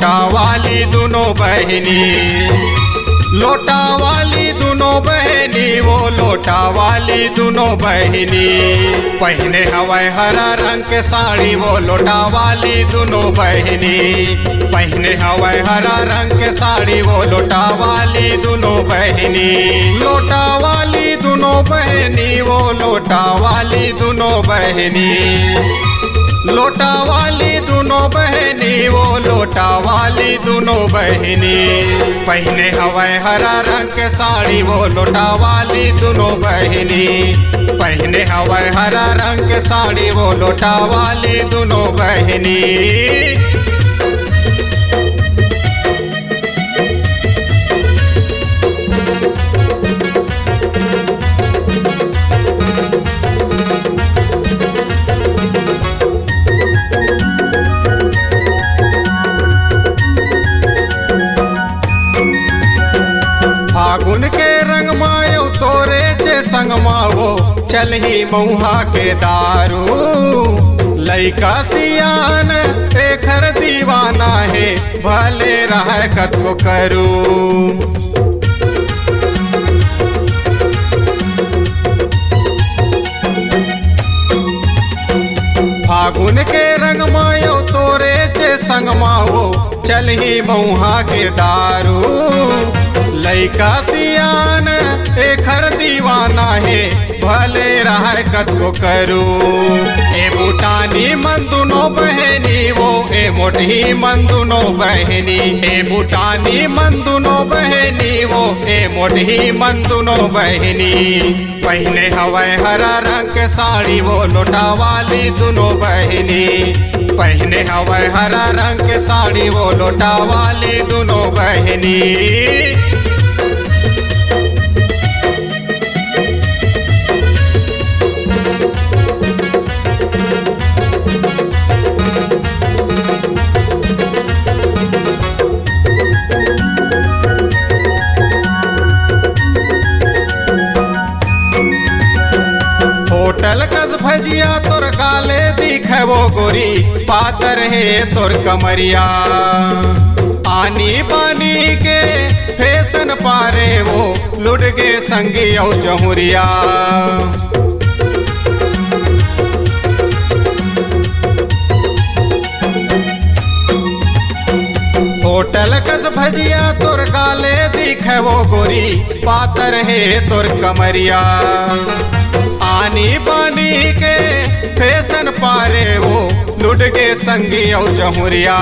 लोटा वाली दोनों बहनी, लोटा वाली दोनों बहनी, वो लोटा वाली दोनों बहनी। पहने हवाई हरा रंग के साड़ी वो लोटा वाली दोनों बहनी, पहने हवाई हरा रंग के साड़ी वो लोटा वाली दोनों बहनी। लोटा वाली दोनों बहनी, वो लोटा वाली दोनों बहनी, लोटा वाली दोनों बहनी, वो लोटा वाली दोनों बहनी। पहने हवाई हरा रंग के साड़ी वो लोटा वाली दोनों बहनी, पहने हवाई हरा रंग के साड़ी वो लोटा वाली दोनों बहनी। फागुन के रंग मायो तोरे चे संग मावो चल ही मऊहा के दारू। लइका सियान एखर दीवाना है भले रह कतको करू। फागुन के रंग मायो तोरे चे संग मावो चल ही मऊहा के दारू। लइका सियान एखर दीवाना है भले रह कतको करू। ए बुटानी मन दुनो बहनी, वो ए मोटी मन दुनो बहनी, ए बुटानी मन दुनो बहनी, वो ए मोटी मन दुनो बहनी। पहने हवाई हरा रंग के साड़ी वो लोटा वाली दोनों बहनी, पहने हवाई हरा रंग के साड़ी वो लोटा वाली दोनों बहनी। होटल कस भजिया तोर काले दिखे वो गोरी, पातर है तोर कमरिया। आनी बानी के फैशन पारे वो लुट के संगी औ जमुरिया। होटल कस भजिया तोर काले दिखे वो गोरी, पातर है तोर कमरिया। आनी बानी के फैशन पारे वो लुट के संगी औ जमुरिया।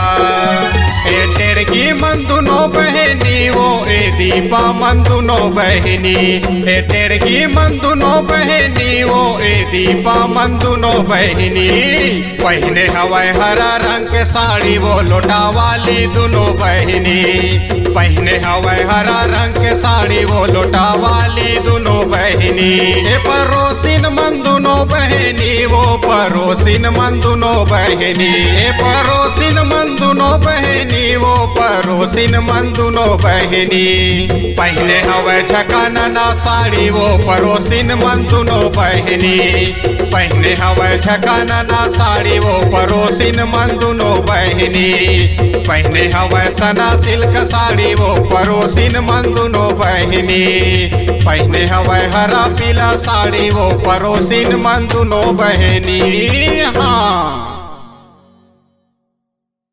ए टेड़की मन दुनो बहनी, वो ए दीपा मन दुनो बहनी, ए टेड़की मन दुनो बहनी, वो ए दीपा मन दुनो बहनी। पहने हवाई हरा रंग के साड़ी वो लोटा वाली दोनों बहनी, पहने हवाई हरा रंग के साड़ी वो लोटा वाली दोनों बहनी। ए परोसिन मन दुनो बहनी, वो परोसिन मन दुनो बहनी, ए परोसिन मन दुनो बहनी, वो परोसिन मन दुनो बहनी। पहने हवे झकाना ना साड़ी वो परोसिन मन दुनो बहनी, पहने हवे झकाना ना साड़ी वो परोसिन मन दुनो बहनी। पहने हवे सना सिल्क साड़ी वो परोसिन मन दुनो बहनी, पहने हवे हरा पीला साड़ी वो परोसिन मन दुनो बहनी। हाँ।